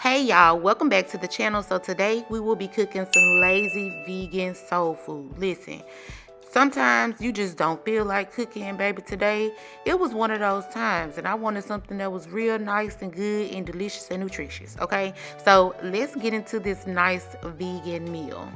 Hey y'all, welcome back to the channel. So today we will be cooking some lazy vegan soul food. Listen, sometimes you just don't feel like cooking, baby. Today it was one of those times and I wanted something that was real nice and good and delicious and nutritious. Okay, so let's get into this nice vegan meal.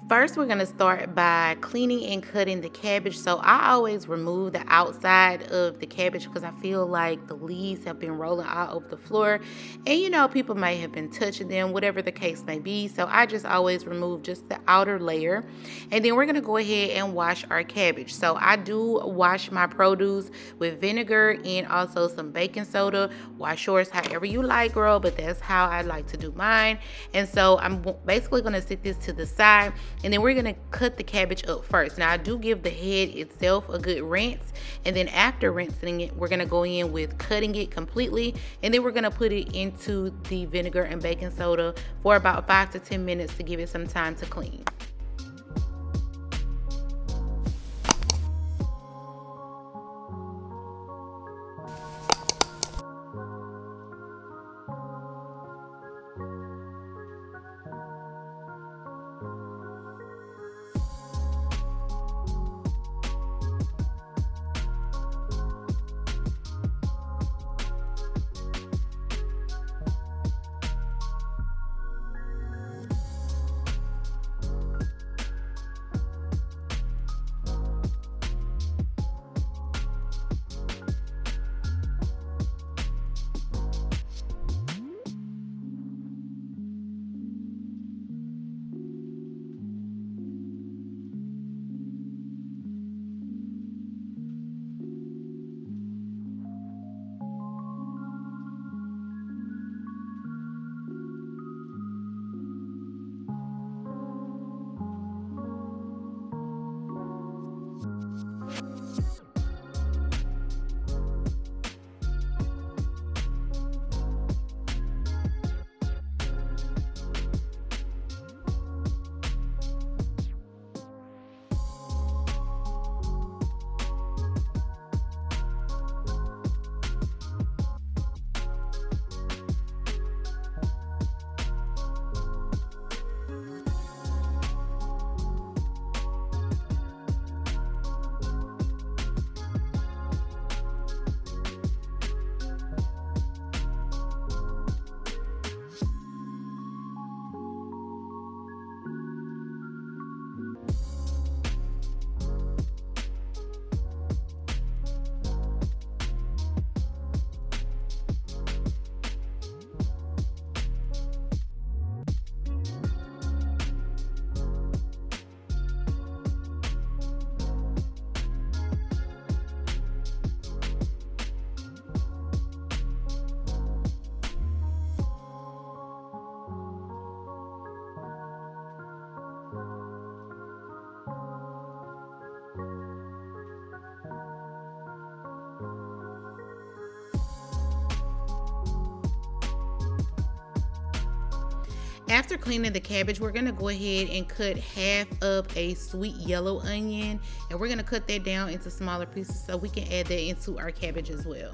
First, we're going to start by cleaning and cutting the cabbage. So I always remove the outside of the cabbage because I feel like the leaves have been rolling all over the floor. And you know, people may have been touching them, whatever the case may be. So I just always remove just the outer layer. And then we're going to go ahead and wash our cabbage. So I do wash my produce with vinegar and also some baking soda. Wash yours however you like, girl, but that's how I like to do mine. And so I'm basically going to sit this to the side. And then we're going to cut the cabbage up first. Now, I do give the head itself a good rinse. And then after rinsing it, we're going to go in with cutting it completely. And then we're going to put it into the vinegar and baking soda for about 5 to 10 minutes to give it some time to clean. After cleaning the cabbage, we're going to go ahead and cut half of a sweet yellow onion, and we're going to cut that down into smaller pieces so we can add that into our cabbage as well.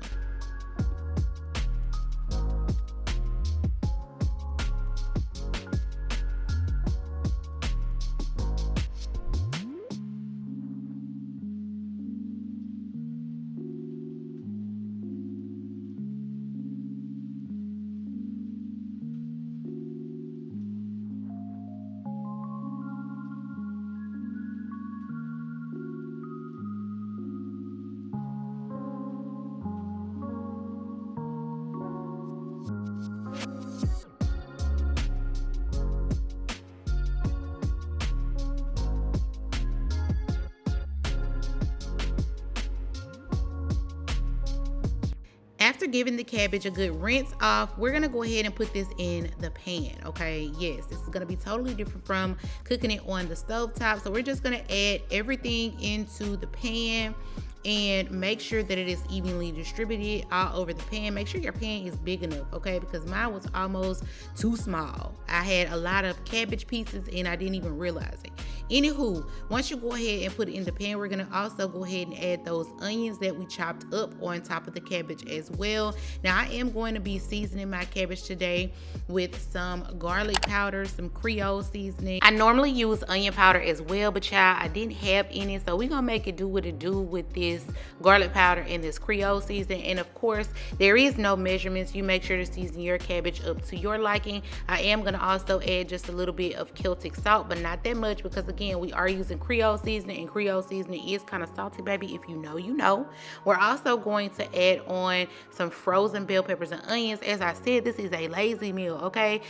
After giving the cabbage a good rinse off, we're gonna go ahead and put this in the pan, okay? Yes, this is gonna be totally different from cooking it on the stove top. So we're just gonna add everything into the pan and make sure that it is evenly distributed all over the pan. Make sure your pan is big enough, okay? Because mine was almost too small. I had a lot of cabbage pieces and I didn't even realize it. Anywho, once you go ahead and put it in the pan, we're gonna also go ahead and add those onions that we chopped up on top of the cabbage as well. Now I am going to be seasoning my cabbage today with some garlic powder, some Creole seasoning. I normally use onion powder as well, but child, I didn't have any, so we're gonna make it do what it do with this garlic powder and this Creole seasoning. And of course, there is no measurements. You make sure to season your cabbage up to your liking. I am gonna also add just a little bit of Celtic salt, but not that much, because again, we are using Creole seasoning, and Creole seasoning is kind of salty, baby. If you know, you know. We're also going to add on some frozen bell peppers and onions. As I said, this is a lazy meal, okay?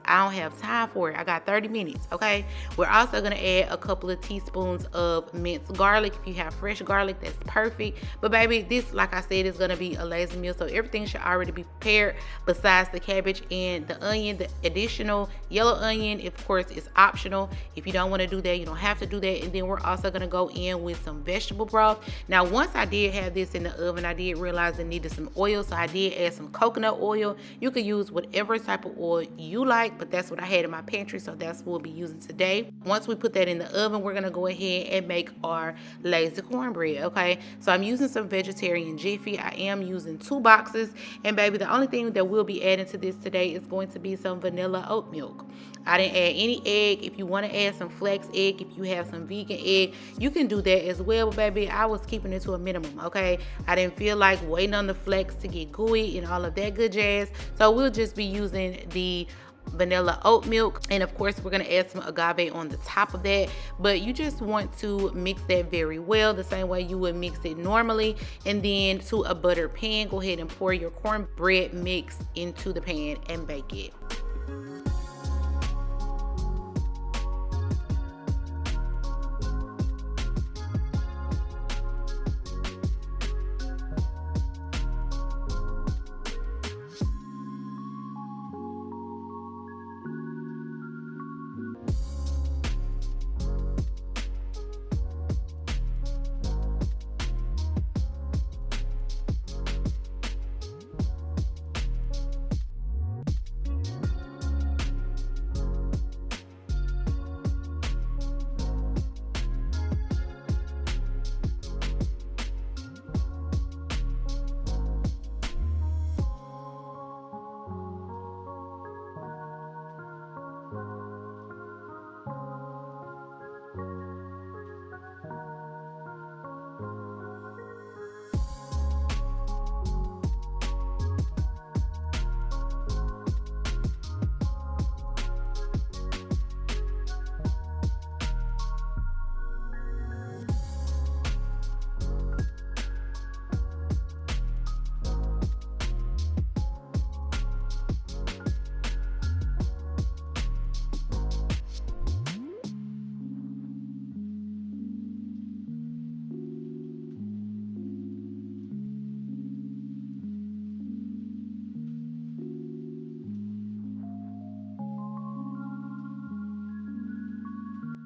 I don't have time for it. I got 30 minutes, okay? We're also gonna add a couple of teaspoons of minced garlic. If you have fresh garlic, that's perfect. But baby, this, like I said, is gonna be a lazy meal, so everything should already be prepared besides the cabbage and the onion. The additional yellow onion, of course, is optional. If you don't want to do that, you don't have to do that. And then we're also going to go in with some vegetable broth. Now, once I did have this in the oven, I did realize it needed some oil, so I did add some coconut oil. You could use whatever type of oil you like, but that's what I had in my pantry, so that's what we'll be using today. Once we put that in the oven, we're going to go ahead and make our lazy cornbread, okay? So I'm using some vegetarian Jiffy. I am using 2 boxes, and baby, the only thing that we'll be adding to this today is going to be some vanilla oat milk. I didn't add any egg. If you want to add some flax egg, if you have some vegan egg, you can do that as well. But baby, I was keeping it to a minimum, okay? I didn't feel like waiting on the flax to get gooey and all of that good jazz. So we'll just be using the vanilla oat milk, and of course we're going to add some agave on the top of that. But you just want to mix that very well, the same way you would mix it normally. And then to a buttered pan, go ahead and pour your cornbread mix into the pan and bake it.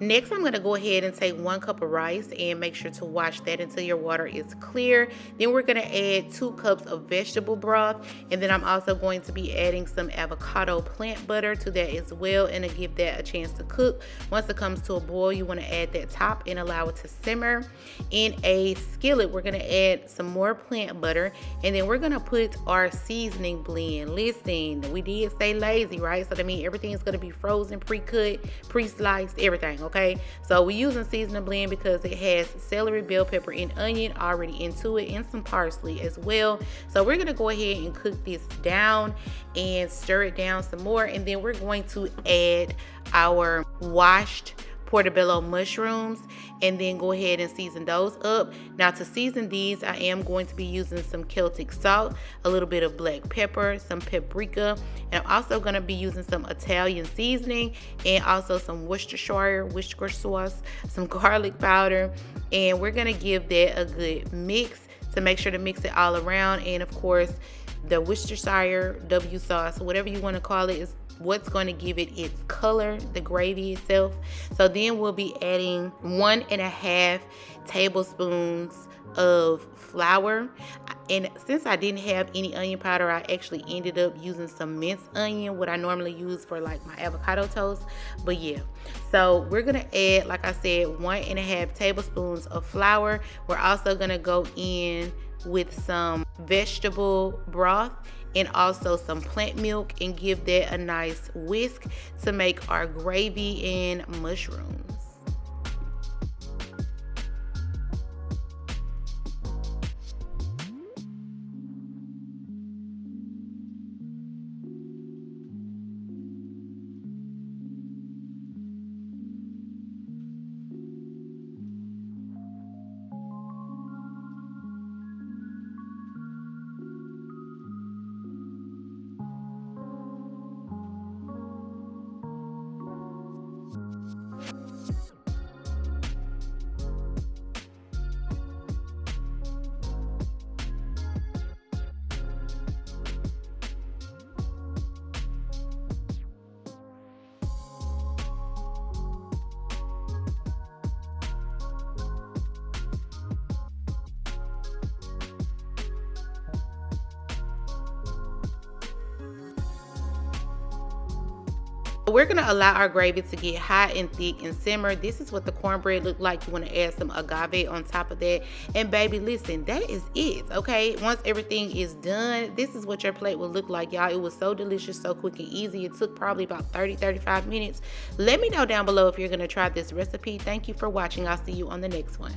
Next, I'm going to go ahead and take 1 cup of rice and make sure to wash that until your water is clear. Then we're going to add 2 cups of vegetable broth, and then I'm also going to be adding some avocado plant butter to that as well, and to give that a chance to cook. Once it comes to a boil, you want to add that top and allow it to simmer. In a skillet, we're going to add some more plant butter, and then we're going to put our seasoning blend. Listen, we did say lazy, right? So that means everything's going to be frozen, pre-cut, pre-sliced, everything, okay? So we're using seasoning blend because it has celery, bell pepper, and onion already into it, and some parsley as well. So we're gonna go ahead and cook this down and stir it down some more, and then we're going to add our washed portobello mushrooms, and then go ahead and season those up. Now, to season these, I am going to be using some Celtic salt, a little bit of black pepper, some paprika, and I'm also going to be using some Italian seasoning, and also some Worcestershire sauce, some garlic powder, and we're going to give that a good mix to make sure to mix it all around. And of course, the Worcestershire W sauce, whatever you want to call it, is what's going to give it its color, the gravy itself. So then we'll be adding 1.5 tablespoons of flour, And since I didn't have any onion powder, I actually ended up using some minced onion, what I normally use for like my avocado toast. But yeah, so we're gonna add, like I said, 1.5 tablespoons of flour. We're also gonna go in with some vegetable broth and also some plant milk and give that a nice whisk to make our gravy and mushrooms. We're gonna allow our gravy to get hot and thick and simmer. This is what the cornbread look like. You want to add some agave on top of that, and baby, listen, that is it. Okay, once everything is done, this is what your plate will look like, y'all. It was so delicious, so quick and easy. It took probably about 30-35 minutes. Let me know down below if you're gonna try this recipe. Thank you for watching. I'll see you on the next one.